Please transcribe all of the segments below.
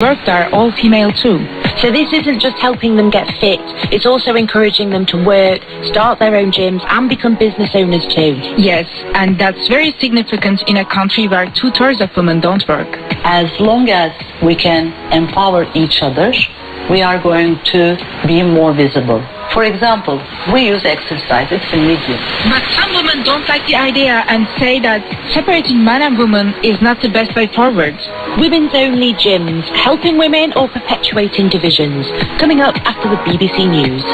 work are all female too. So this isn't just helping them get fit, it's also encouraging them to work, start their own gyms and become business owners too. Yes, and that's very significant in a country where 2/3 of women don't work. As long as we can empower each other, we are going to be more visible. For example, we use exercise, it's a medium. But some women don't like the idea and say that separating man and woman is not the best way forward. Women's only gyms, helping women or perpetuating divisions. Coming up after the BBC News.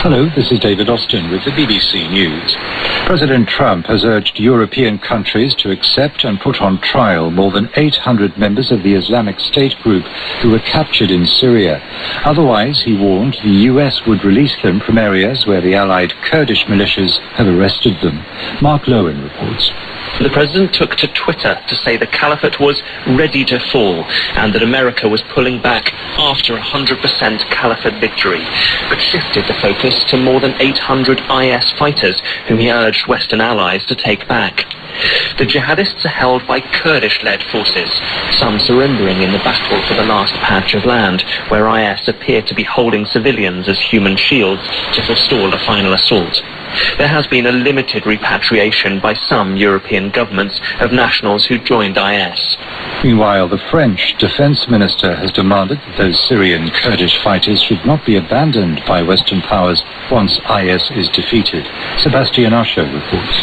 Hello, this is David Austin with the BBC News. President Trump has urged European countries to accept and put on trial more than 800 members of the Islamic State group who were captured in Syria. Otherwise, he warned, the US would release them from areas where the allied Kurdish militias have arrested them. Mark Lowen reports. The president took to Twitter to say the caliphate was ready to fall and that America was pulling back after 100% caliphate victory, but shifted the focus to more than 800 IS fighters whom he urged Western allies to take back. The jihadists are held by Kurdish-led forces, some surrendering in the battle for the last patch of land, where IS appear to be holding civilians as human shields to forestall a final assault. There has been a limited repatriation by some European governments of nationals who joined IS. Meanwhile, the French defense minister has demanded that those Syrian Kurdish fighters should not be abandoned by Western powers once IS is defeated. Sebastian Usher reports.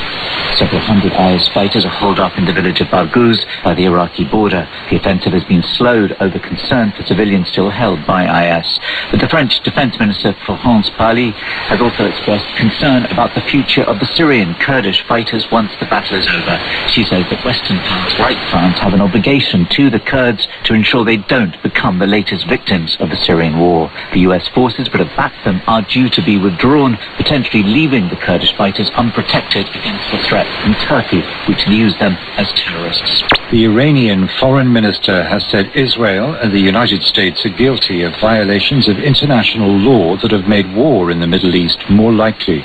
Several hundred IS fighters are holed up in the village of Barguz by the Iraqi border. The offensive has been slowed over concern for civilians still held by IS. But the French Defense Minister, Florence Parly, has also expressed concern about the future of the Syrian Kurdish fighters once the battle is over. She says that Western powers like France have an obligation to the Kurds to ensure they don't become the latest victims of the Syrian war. The US forces that have backed them are due to be withdrawn, potentially leaving the Kurdish fighters unprotected against the threat from Turkey, which views them as terrorists. The Iranian foreign minister has said Israel and the United States are guilty of violations of international law that have made war in the Middle East more likely.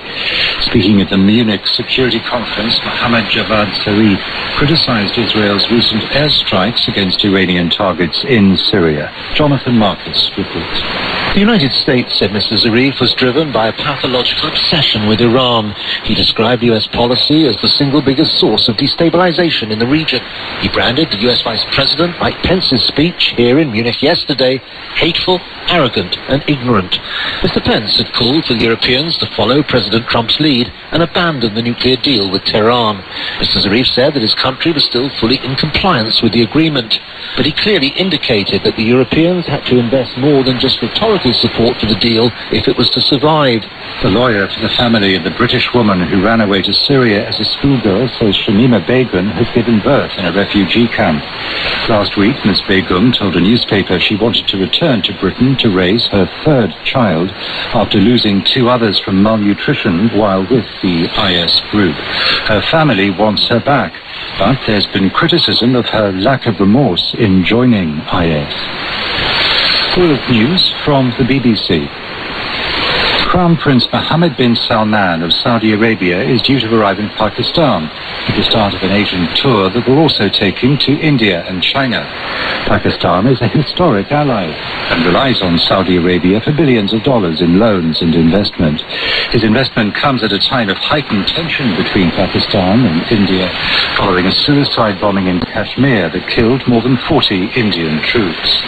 Speaking at the Munich Security Conference, Mohammad Javad Zarif criticized Israel's recent airstrikes against Iranian targets in Syria. Jonathan Marcus reports. The United States said Mr. Zarif was driven by a pathological obsession with Iran. He described US policy as the single biggest source of destabilization in the region. He branded the US Vice President Mike Pence's speech here in Munich yesterday hateful, arrogant and ignorant. Mr. Pence had called for the Europeans to follow President Trump's lead and abandon the nuclear deal with Tehran. Mr. Zarif said that his country was still fully in compliance with the agreement, but he clearly indicated that the Europeans had to invest more than just rhetorical support for the deal if it was to survive. The lawyer for the family of the British woman who ran away to Syria as a schoolgirl says Shamima Begum has given birth in a refugee camp. Last week, Ms. Begum told a newspaper she wanted to return to Britain to raise her third child after losing 2 others from malnutrition while with the IS group. Her family wants her back, but there's been criticism of her lack of remorse in joining IS. Full of news from the BBC. Crown Prince Mohammed bin Salman of Saudi Arabia is due to arrive in Pakistan at the start of an Asian tour that will also take him to India and China. Pakistan is a historic ally and relies on Saudi Arabia for billions of dollars in loans and investment. His investment comes at a time of heightened tension between Pakistan and India following a suicide bombing in Kashmir that killed more than 40 Indian troops.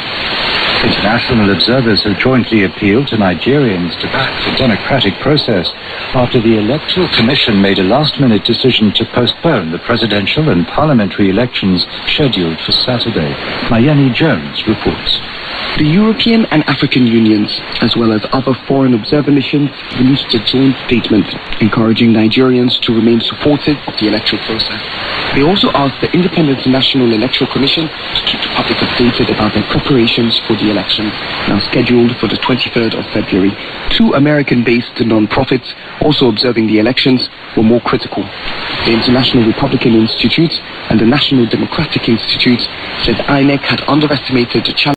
International observers have jointly appealed to Nigerians to back the democratic process after the Electoral Commission made a last-minute decision to postpone the presidential and parliamentary elections scheduled for Saturday. Mayeni Jones reports. The European and African Unions, as well as other foreign observer missions, released a joint statement encouraging Nigerians to remain supportive of the electoral process. They also asked the Independent National Electoral Commission to keep the public updated about their preparations for the election, now scheduled for the 23rd of February. 2 American-based non-profits also observing the elections were more critical. The International Republican Institute and the National Democratic Institute said INEC had underestimated the challenge